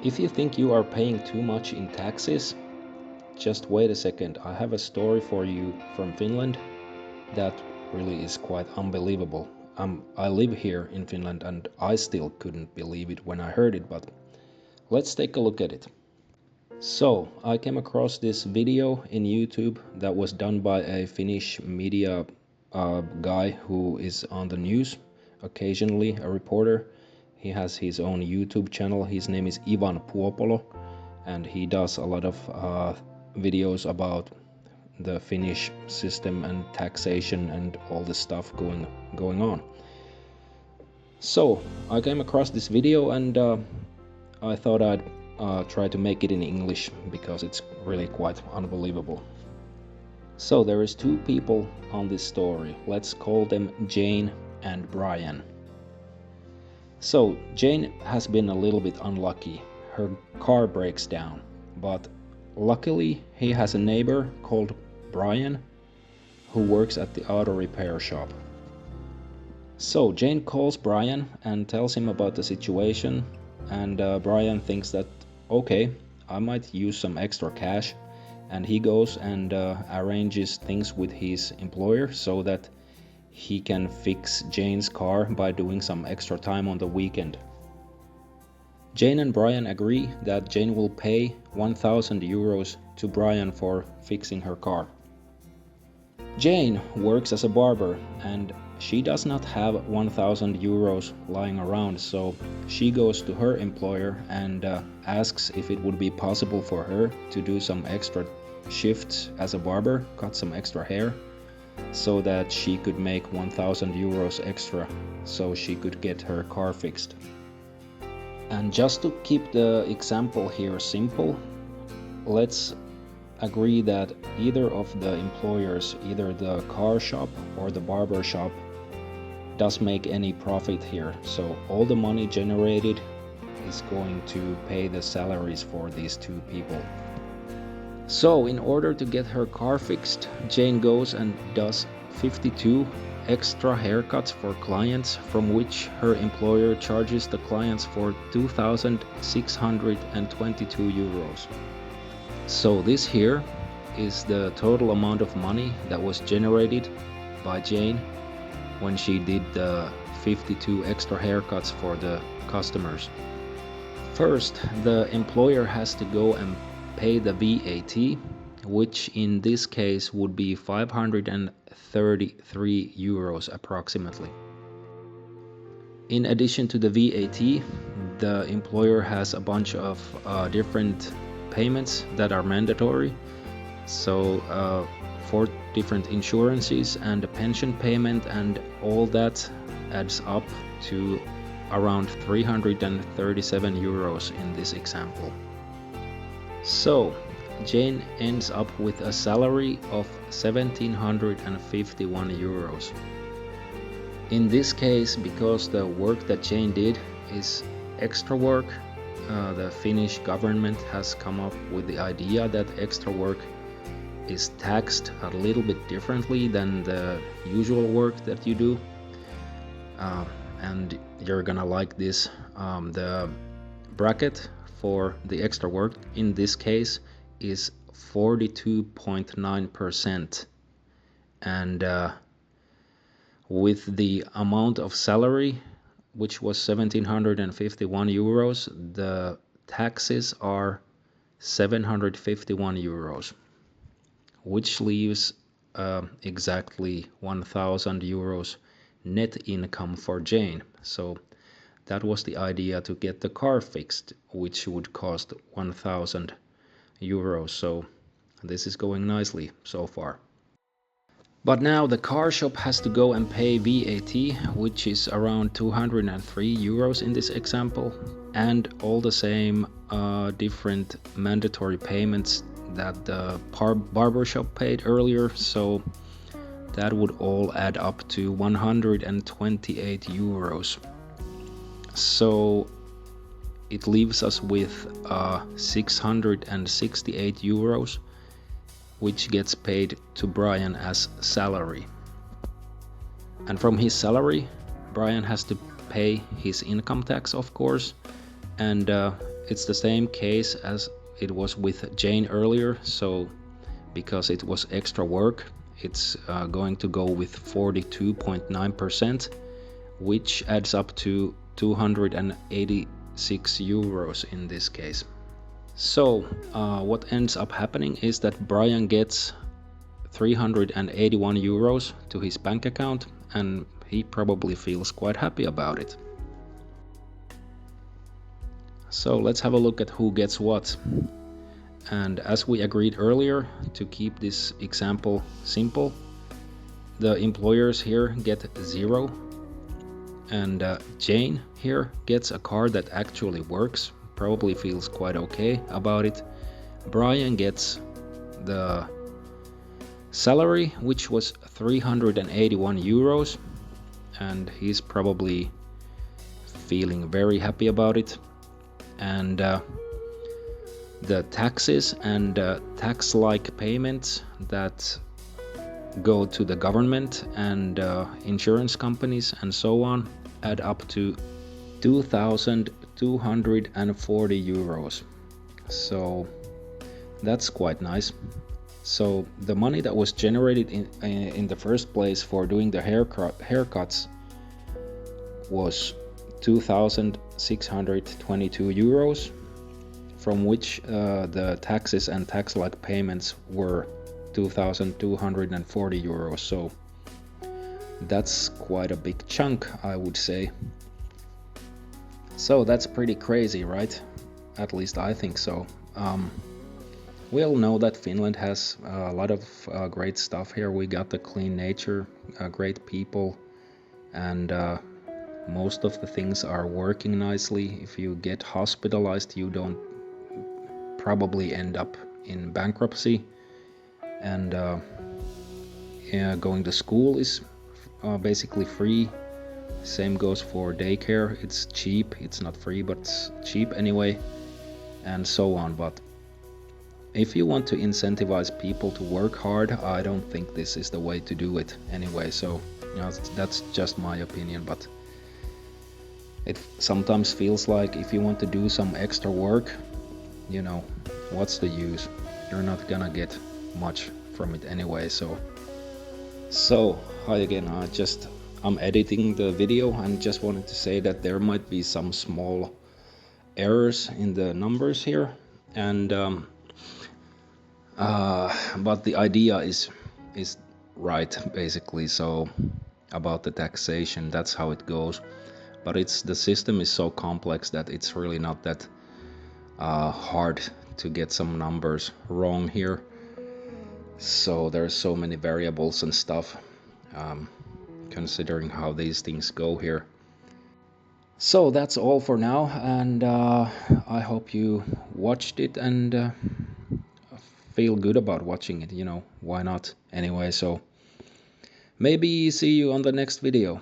If you think you are paying too much in taxes, just wait a second. I have a story for you from Finland that really is quite unbelievable. I live here in Finland and I still couldn't believe it when I heard it, but let's take a look at it. So, I came across this video in YouTube that was done by a Finnish media guy who is on the news, occasionally a reporter. He has his own YouTube channel. His name is Ivan Puopolo, and he does a lot of videos about the Finnish system and taxation and all the stuff going on. So I came across this video and I thought I'd try to make it in English because it's really quite unbelievable. So there is two people on this story. Let's call them Jane and Bryan. So Jane has been a little bit unlucky. Her car breaks down, but luckily he has a neighbor called Bryan who works at the auto repair shop. So Jane calls Bryan and tells him about the situation, and Bryan thinks that okay, I might use some extra cash, and he goes and arranges things with his employer so that he can fix Jane's car by doing some extra time on the weekend. Jane and Bryan agree that Jane will pay 1,000 euros to Bryan for fixing her car. Jane works as a barber and she does not have 1,000 euros lying around, so she goes to her employer and asks if it would be possible for her to do some extra shifts as a barber, cut some extra hair, so that she could make 1,000 euros extra so she could get her car fixed. And just to keep the example here simple, let's agree that either of the employers, either the car shop or the barber shop, does make any profit here. So all the money generated is going to pay the salaries for these two people. So in order to get her car fixed, Jane goes and does 52 extra haircuts for clients, from which her employer charges the clients for 2,622 euros. So this here is the total amount of money that was generated by Jane when she did the 52 extra haircuts for the customers. First, the employer has to go and pay the VAT, which in this case would be 533 euros approximately. In addition to the VAT, the employer has a bunch of different payments that are mandatory. So 4 different insurances and a pension payment, and all that adds up to around 337 euros in this example. So Jane ends up with a salary of 1,751 euros. In this case, because the work that Jane did is extra work, the Finnish government has come up with the idea that extra work is taxed a little bit differently than the usual work that you do. And you're gonna like this. The bracket for the extra work in this case is 42.9%. And with the amount of salary, which was 1,751 euros, the taxes are 751 euros, which leaves exactly 1,000 euros net income for Jane. So that was the idea, to get the car fixed, which would cost 1,000 euros. So this is going nicely so far. But now the car shop has to go and pay VAT, which is around 203 euros in this example, and all the same different mandatory payments that the barbershop paid earlier. So that would all add up to 128 euros. So it leaves us with 668 euros, which gets paid to Bryan as salary. And from his salary, Bryan has to pay his income tax, of course, and It's the same case as it was with Jane earlier, so because it was extra work, it's going to go with 42.9%, which adds up to 286 euros in this case. So what ends up happening is that Bryan gets 381 euros to his bank account, and he probably feels quite happy about it. So let's have a look at who gets what. And as we agreed earlier, to keep this example simple, the employers here get 0, and Jane here gets a car that actually works, probably feels quite okay about it. Bryan gets the salary, which was 381 euros, and he's probably feeling very happy about it. And the taxes and tax-like payments that go to the government and insurance companies and so on add up to 2,240 euros. So that's quite nice. So the money that was generated in the first place for doing the haircuts was 2,622 euros, from which the taxes and tax-like payments were 2,240 euros. So that's quite a big chunk, I would say. So that's pretty crazy, right? At least I think so. We all know that Finland has a lot of great stuff here. We got the clean nature, great people, and most of the things are working nicely. If you get hospitalized, you don't probably end up in bankruptcy. And going to school is basically free. Same goes for daycare. It's cheap. It's not free, but it's cheap anyway, and so on. But if you want to incentivize people to work hard, I don't think this is the way to do it anyway. So that's just my opinion, but it sometimes feels like if you want to do some extra work, what's the use? You're not gonna get much from it anyway. So hi again. I'm editing the video and just wanted to say that there might be some small errors in the numbers here, and but the idea is right, basically. So about the taxation, that's how it goes. But the system is so complex that it's really not that hard to get some numbers wrong here. So there's so many variables and stuff, considering how these things go here. So that's all for now, and I hope you watched it and feel good about watching it. Why not anyway? So maybe see you on the next video.